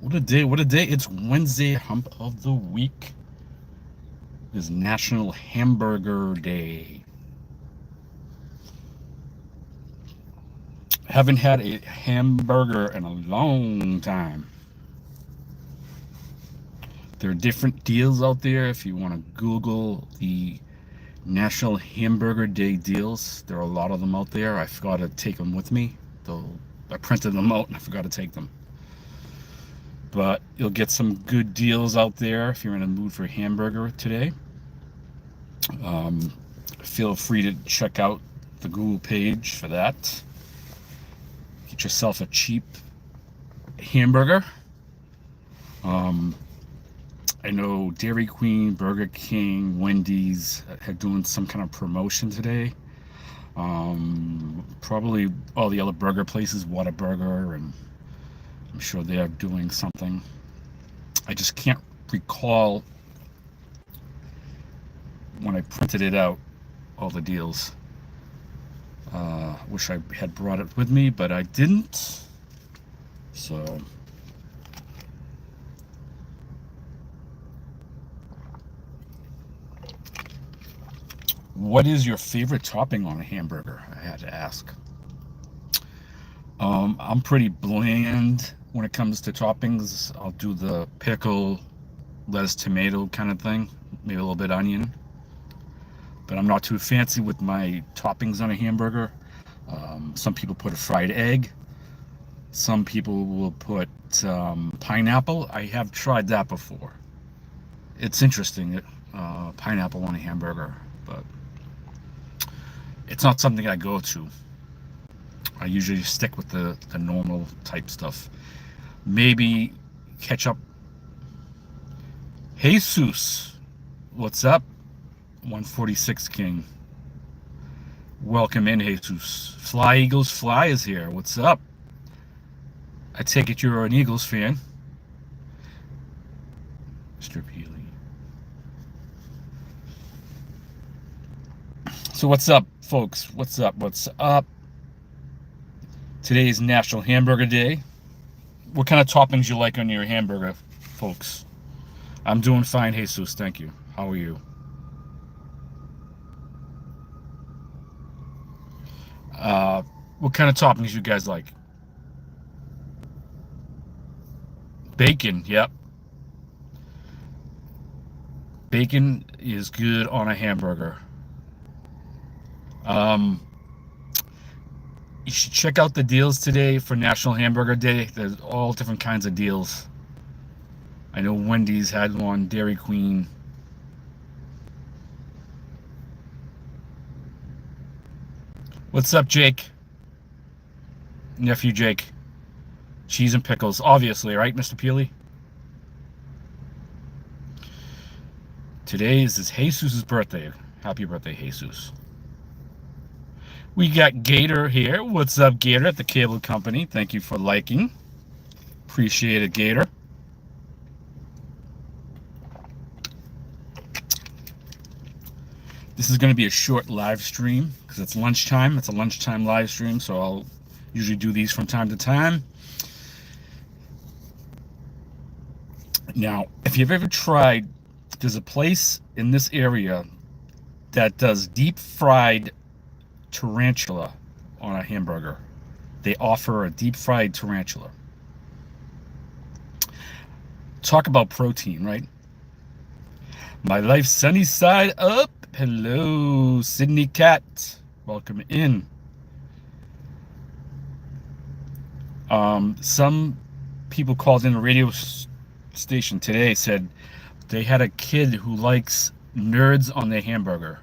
What a day, what a day. It's Wednesday, hump of the week. It is National Hamburger Day. Haven't had a hamburger in a long time. There are different deals out there if you want to Google the National Hamburger Day deals. There are a lot of them out there. I forgot to take them with me. Though I printed them out and I forgot to take them. But you'll get some good deals out there if you're in a mood for a hamburger today. Feel free to check out the Google page for that. Get yourself a cheap hamburger. I know Dairy Queen, Burger King, Wendy's are doing some kind of promotion today. Probably all the other burger places, Whataburger, and I'm sure they are doing something. I just can't recall when I printed it out, all the deals. Wish I had brought it with me, but I didn't. So, what is your favorite topping on a hamburger? I had to ask. I'm pretty bland when it comes to toppings. I'll do the pickle, lettuce, tomato kind of thing, maybe a little bit onion. But I'm not too fancy with my toppings on a hamburger. Some people put a fried egg. Some people will put pineapple. I have tried that before. It's interesting, pineapple on a hamburger, but it's not something I go to. I usually stick with the normal type stuff. Maybe ketchup. Jesus, what's up? 146 King. Welcome in, Jesus. Fly Eagles Fly is here. What's up? I take it you're an Eagles fan. Mr. Peely. So what's up, folks? What's up? What's up? Today is National Hamburger Day. What kind of toppings you like on your hamburger, folks? I'm doing fine, Jesus. Thank you. How are you? What kind of toppings you guys like? Bacon, yep. Bacon is good on a hamburger. You should check out the deals today for National Hamburger Day. There's all different kinds of deals. I know Wendy's had one, Dairy Queen. What's up, Jake? Nephew Jake. Cheese and pickles, obviously, right, Mr. Peely? Today is Jesus' birthday. Happy birthday, Jesus. We got Gator here. What's up, Gator, at the Cable Company? Thank you for liking. Appreciate it, Gator. This is going to be a short live stream because it's lunchtime. It's a lunchtime live stream, so I'll usually do these from time to time. Now, if you've ever tried, there's a place in this area that does deep fried tarantula on a hamburger. They offer a deep fried tarantula. Talk about protein, right? My life sunny side up. Hello, Sydney Cat. Welcome in. Some people called in a radio station today, said they had a kid who likes nerds on their hamburger.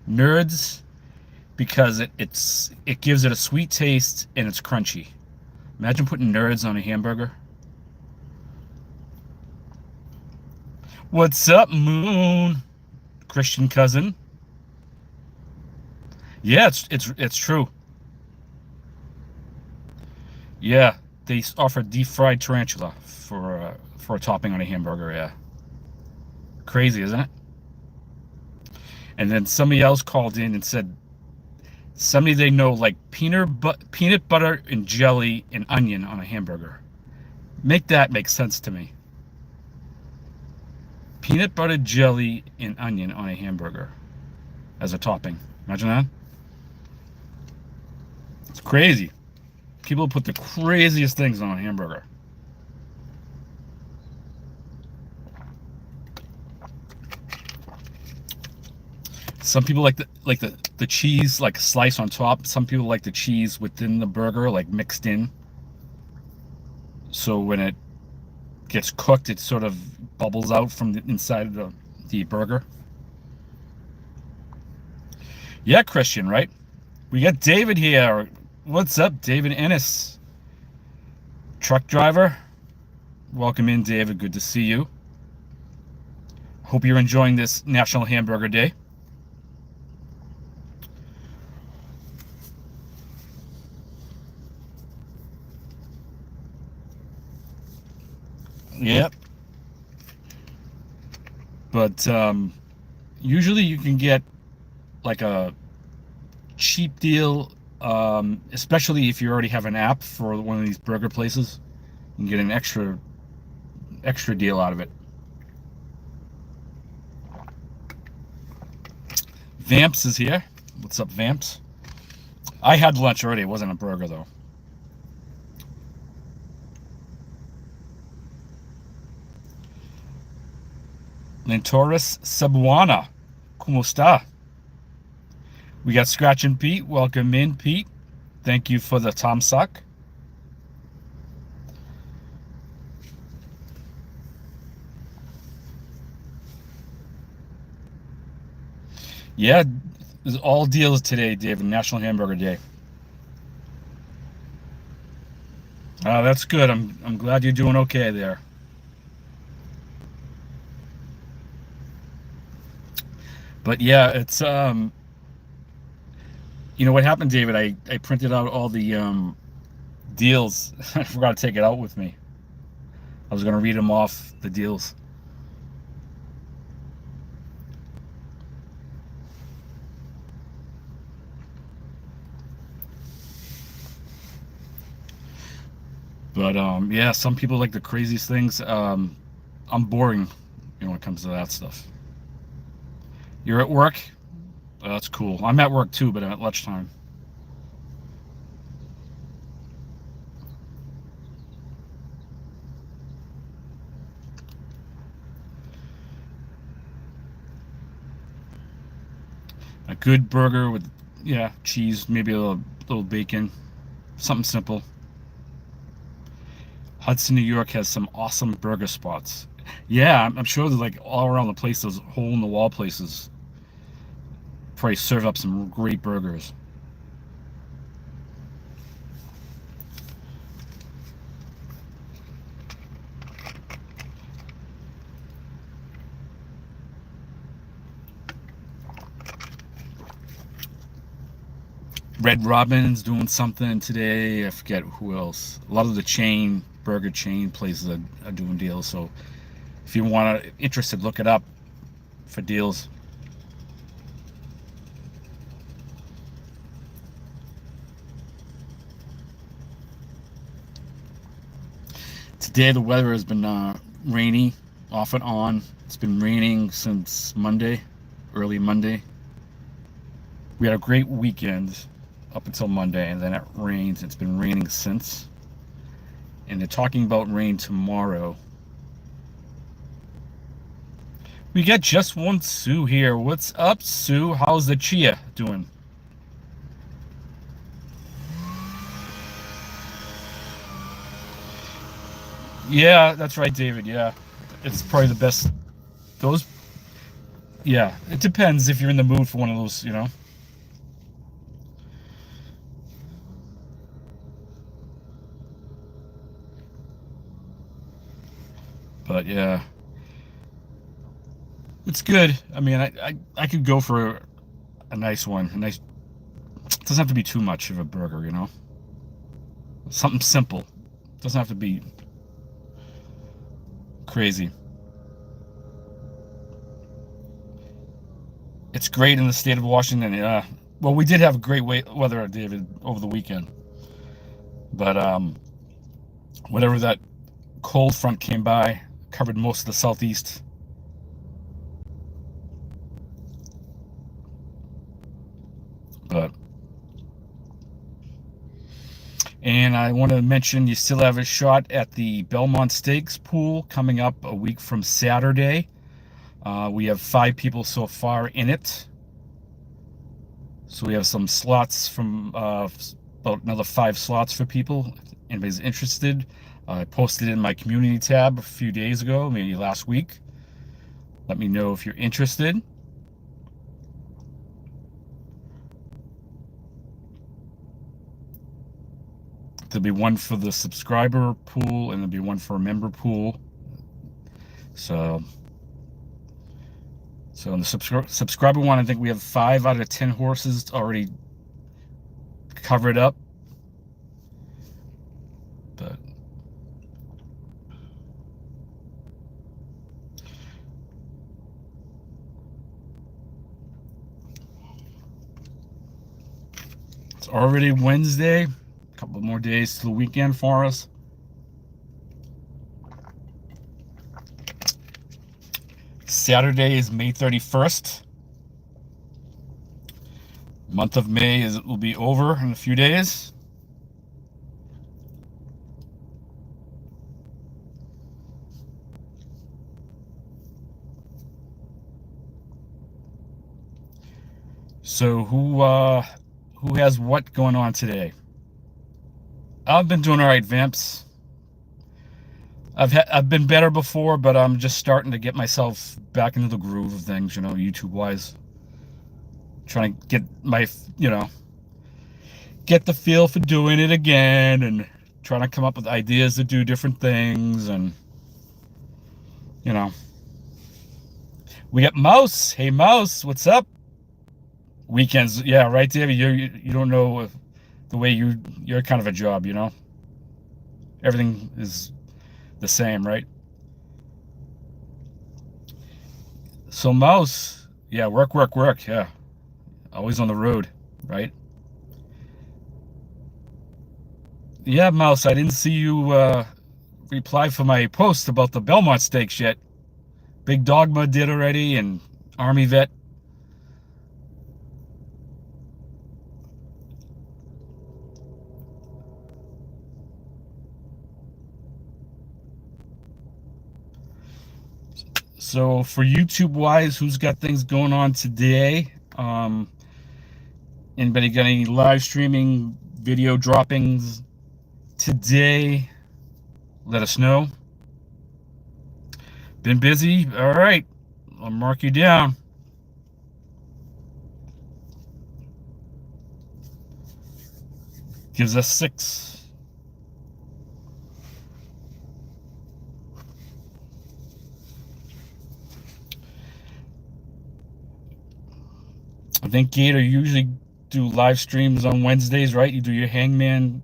Nerds because it gives it a sweet taste and it's crunchy. Imagine putting nerds on a hamburger. What's up, Moon? Christian cousin. Yeah, it's true. Yeah, they offer deep fried tarantula for a topping on a hamburger. Yeah, crazy, isn't it? And then somebody else called in and said somebody they know like peanut butter and jelly and onion on a hamburger. Make that make sense to me. Peanut butter jelly and onion on a hamburger as a topping. Imagine that. It's crazy. People put the craziest things on a hamburger. Some people like the cheese like slice on top. Some people like the cheese within the burger like mixed in. So when it gets cooked, it sort of bubbles out from the inside of the burger. Yeah, Christian, right? We got David here. What's up, David Ennis? Truck driver. Welcome in, David. Good to see you. Hope you're enjoying this National Hamburger Day. Yep. But usually you can get like a cheap deal, especially if you already have an app for one of these burger places. You can get an extra deal out of it. Vamps is here. What's up, Vamps? I had lunch already. It wasn't a burger, though. Lentoris Cebuana. ¿Cómo está? We got Scratch and Pete. Welcome in, Pete. Thank you for the Tom Suck. Yeah, there's all deals today, David. National Hamburger Day. That's good. I'm glad you're doing okay there. But yeah, it's you know what happened, David? I printed out all the deals. I forgot to take it out with me. I was gonna read them off the deals. But yeah, some people like the craziest things. I'm boring, when it comes to that stuff. You're at work? Oh, that's cool. I'm at work too, but I'm at lunchtime. A good burger with, yeah, cheese, maybe a little bacon, something simple. Hudson, New York has some awesome burger spots. Yeah, I'm sure there's like all around the place, those hole in the wall places probably serve up some great burgers. Red Robin's doing something today. I forget who else. A lot of the burger chain places are doing deals. So if you want to interested, look it up for deals. Today the weather has been rainy, off and on. It's been raining since Monday, early Monday. We had a great weekend up until Monday, and then it rains. It's been raining since. And they're talking about rain tomorrow. We got just one Sue here. What's up, Sue? How's the chia doing? Yeah, that's right, David. Yeah, it's probably the best. Those, yeah, it depends if you're in the mood for one of those. But yeah, it's good. I mean, I could go for a nice one. A nice. It doesn't have to be too much of a burger. Something simple. It doesn't have to be crazy. It's great in the state of Washington. Yeah. Well, we did have great weather, David, over the weekend. But whatever that cold front came by, covered most of the southeast. But and I want to mention you still have a shot at the Belmont Stakes pool coming up a week from Saturday. We have 5 people so far in it. So we have some slots from about another 5 slots for people. If anybody's interested, I posted it in my community tab a few days ago, maybe last week. Let me know if you're interested. There'll be one for the subscriber pool, and there'll be one for a member pool. So in the subscriber one, I think we have 5 out of 10 horses already covered up. But it's already Wednesday. A couple more days to the weekend for us. Saturday is May 31st. Month of May will be over in a few days. So who has what going on today? I've been doing all right, Vamps. I've been better before, but I'm just starting to get myself back into the groove of things, YouTube wise. Trying to get get the feel for doing it again, and trying to come up with ideas to do different things, and we got Mouse. Hey Mouse, what's up? Weekends, yeah, right, David. You don't know the way you're kind of a job, Everything is the same, right? So Mouse, yeah, work, yeah. Always on the road, right? Yeah, Mouse, I didn't see you reply for my post about the Belmont Stakes yet. Big Dogma did already, and Army Vet. So for YouTube wise, who's got things going on today? Anybody got any live streaming video droppings today? Let us know. Been busy? All right, I'll mark you down. Gives us 6. I think Gator usually do live streams on Wednesdays, right? You do your Hangman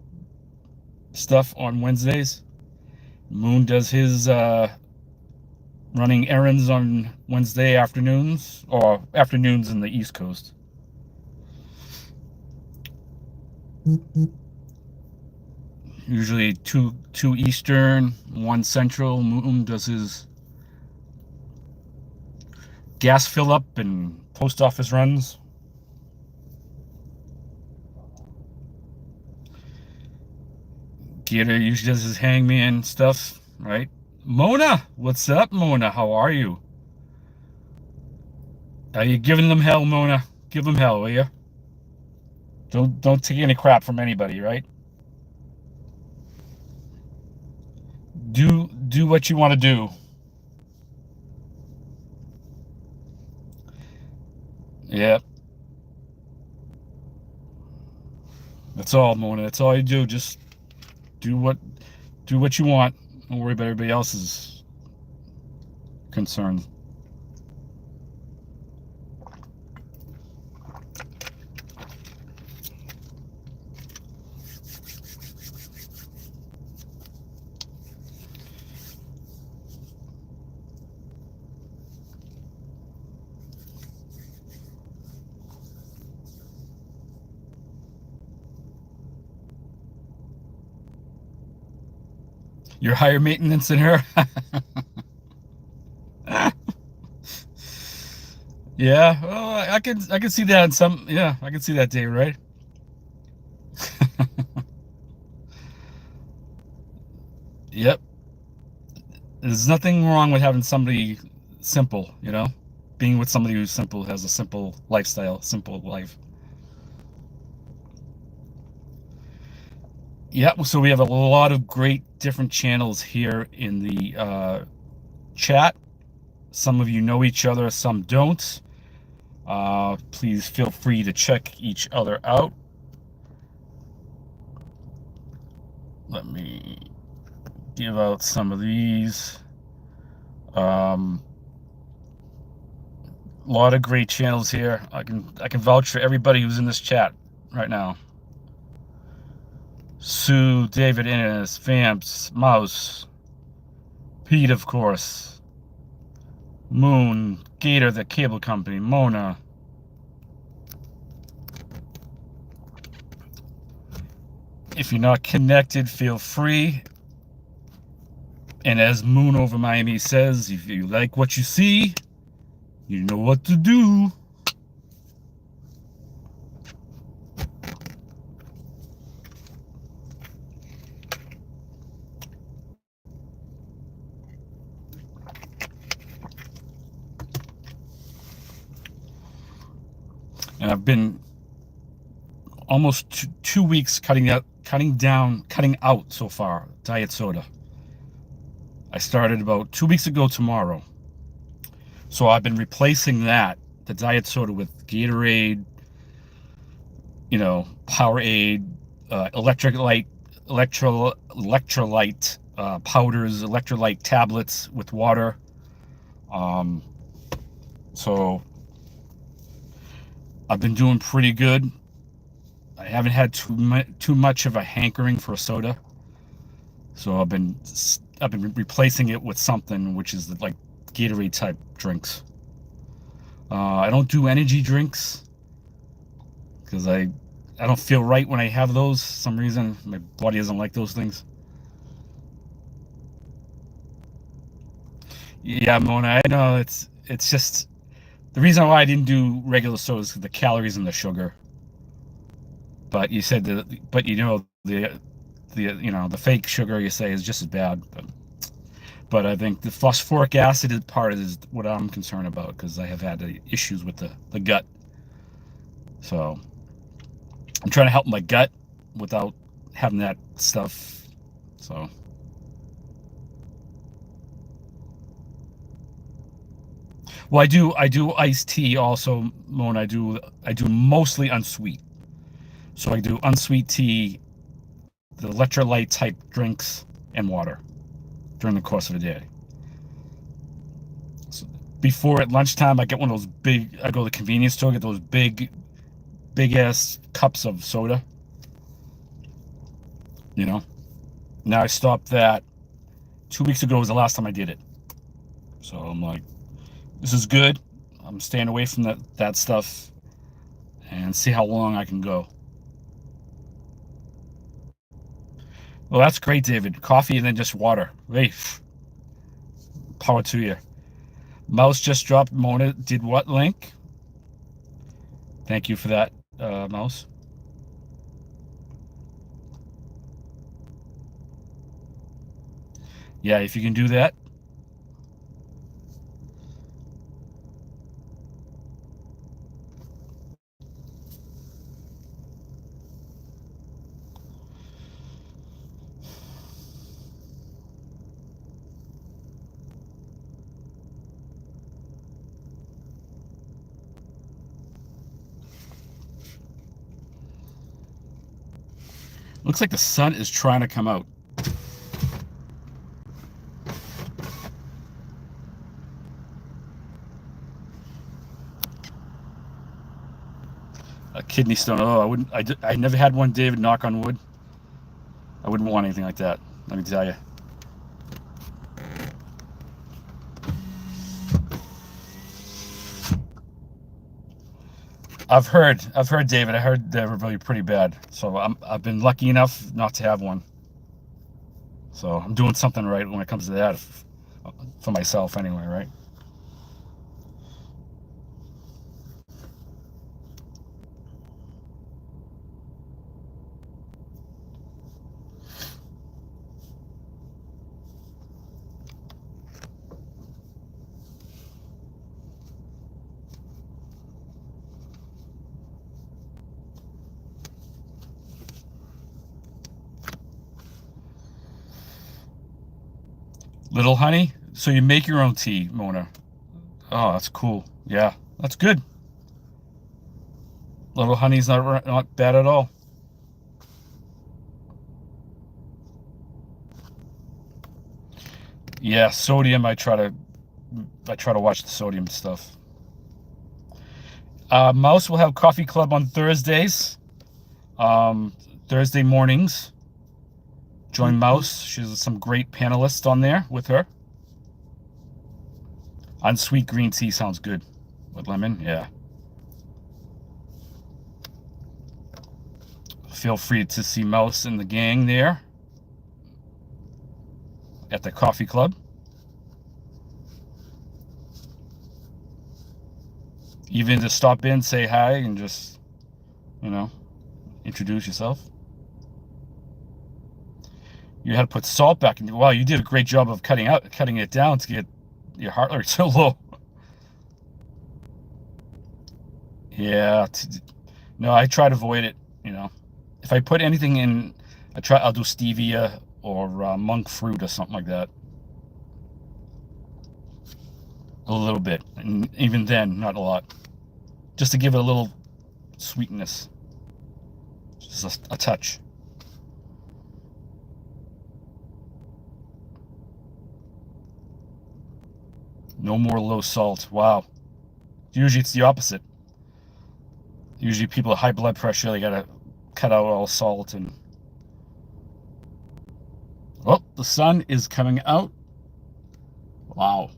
stuff on Wednesdays. Moon does his running errands on Wednesday afternoons, or afternoons in the East Coast. Usually 2 Eastern, 1 Central. Moon does his gas fill up and post office runs. Gator usually does his Hangman stuff, right? Mona, what's up, Mona? How are you? Are you giving them hell, Mona? Give them hell, will you? Don't take any crap from anybody, right? Do what you want to do. Yep. That's all, Mona. That's all you do. Just do what you want. Don't worry about everybody else's concerns. You're higher maintenance than her. Yeah, well, I can see that in some. Yeah, I can see that, Dave. Right? Yep. There's nothing wrong with having somebody simple. Being with somebody who's simple, has a simple lifestyle, simple life. Yeah. So we have a lot of great different channels here in the chat. Some of you know each other, some don't. Please feel free to check each other out. Let me give out some of these. A lot of great channels here. I can vouch for everybody who's in this chat right now. Sue, David Innes, Vamps, Mouse, Pete, of course, Moon, Gator, the cable company, Mona. If you're not connected, feel free. And as Moon over Miami says, if you like what you see, you know what to do. And I've been almost 2 weeks cutting out so far diet soda. I started about 2 weeks ago tomorrow. So I've been replacing the diet soda, with Gatorade, Powerade, electrolyte powders, electrolyte tablets with water. Um, so I've been doing pretty good. I haven't had too much of a hankering for a soda, so I've been replacing it with something which is like Gatorade type drinks. I don't do energy drinks because I don't feel right when I have those. For some reason my body doesn't like those things. Yeah, Mona, I know it's just the reason why I didn't do regular sodas is the calories and the sugar. But you said the fake sugar you say is just as bad. But I think the phosphoric acid part is what I'm concerned about, because I have had issues with the gut. So I'm trying to help my gut without having that stuff. So well, I do iced tea also, Moan. I do mostly unsweet. So I do unsweet tea, the electrolyte type drinks, and water during the course of the day. So before, at lunchtime, I get one of those big. I go to the convenience store, get those big ass cups of soda. You know. Now I stopped that. 2 weeks ago was the last time I did it. So I'm like, this is good. I'm staying away from that stuff and see how long I can go. Well, that's great, David. Coffee and then just water. Hey, power to you. Mouse just dropped. Mona did what link? Thank you for that, Mouse. Yeah, if you can do that. Looks like the sun is trying to come out. A kidney stone. Oh, I wouldn't. I never had one, David. Knock on wood. I wouldn't want anything like that. Let me tell you. I've heard, David. I heard they were really pretty bad. So I've been lucky enough not to have one. So I'm doing something right when it comes to that, for myself anyway, right? Little honey. So you make your own tea, Mona. Oh, that's cool. Yeah, that's good. Little honey's not bad at all. Yeah, sodium. I try to watch the sodium stuff. Mouse will have coffee club on Thursdays. Um, Thursday mornings. Join Mouse. She's some great panelists on there with her. Unsweet green tea sounds good with lemon. Yeah. Feel free to see Mouse and the gang there at the coffee club. Even to stop in, say hi, and just, you know, introduce yourself. You had to put salt back in. Wow, you did a great job of cutting it down to get your heart rate so low. Yeah. No, I try to avoid it. You know, if I put anything in, I'll do stevia or monk fruit or something like that. A little bit, and even then, not a lot. Just to give it a little sweetness, just a touch. No more low salt. Wow. Usually it's the opposite. Usually people with high blood pressure, they gotta cut out all salt and. Well, the sun is coming out. Wow.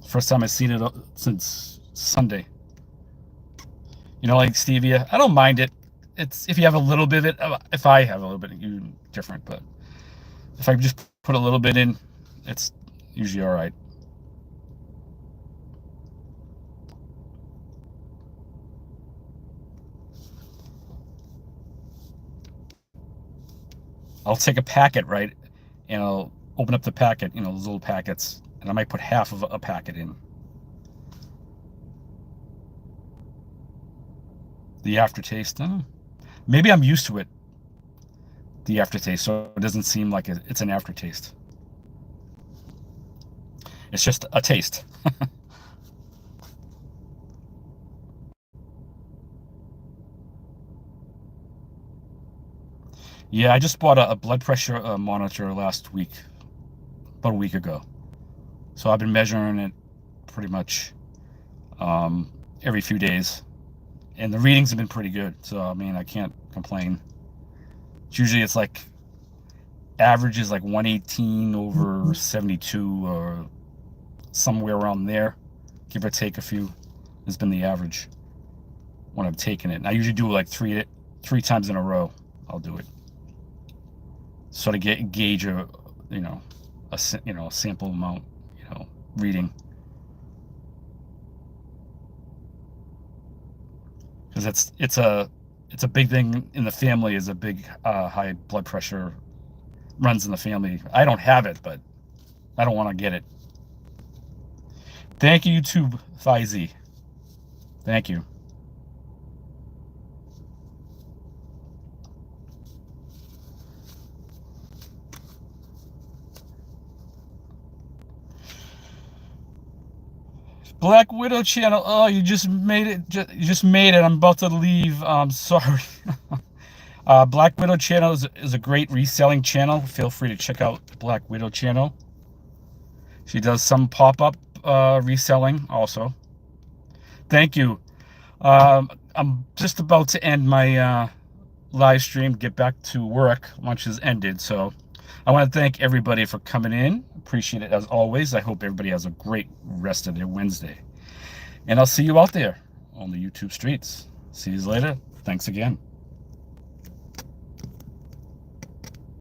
First time I've seen it since Sunday. You know, like stevia. I don't mind it. It's if you have a little bit of it. If I have a little bit, you different. But if I just put a little bit in, it's usually all right. I'll take a packet, right, and I'll open up the packet. You know, those little packets, and I might put half of a packet in. The aftertaste. Maybe I'm used to it. The aftertaste, so it doesn't seem like it's an aftertaste. It's just a taste. Yeah, I just bought a blood pressure monitor last week, about a week ago. So I've been measuring it pretty much every few days, and the readings have been pretty good. So I mean, I can't complain. Usually, it's like average is like 118 over 72 or somewhere around there, give or take a few. Has been the average when I've taken it. And I usually do it like three times in a row. I'll do it. Sort of gauge you know, a sample amount, reading, because it's a big thing in the family. Is a big high blood pressure runs in the family. I don't have it, but I don't want to get it. Thank you, YouTube Fizy. Thank you. Black Widow channel. Oh, you just made it. You just made it. I'm about to leave. Sorry. Black Widow channel is a great reselling channel. Feel free to check out Black Widow channel. She does some pop-up reselling also. Thank you. I'm just about to end my live stream, get back to work. Lunch has ended, so I want to thank everybody for coming in. Appreciate it as always. I hope everybody has a great rest of their Wednesday. And I'll see you out there on the YouTube streets. See you later. Thanks again.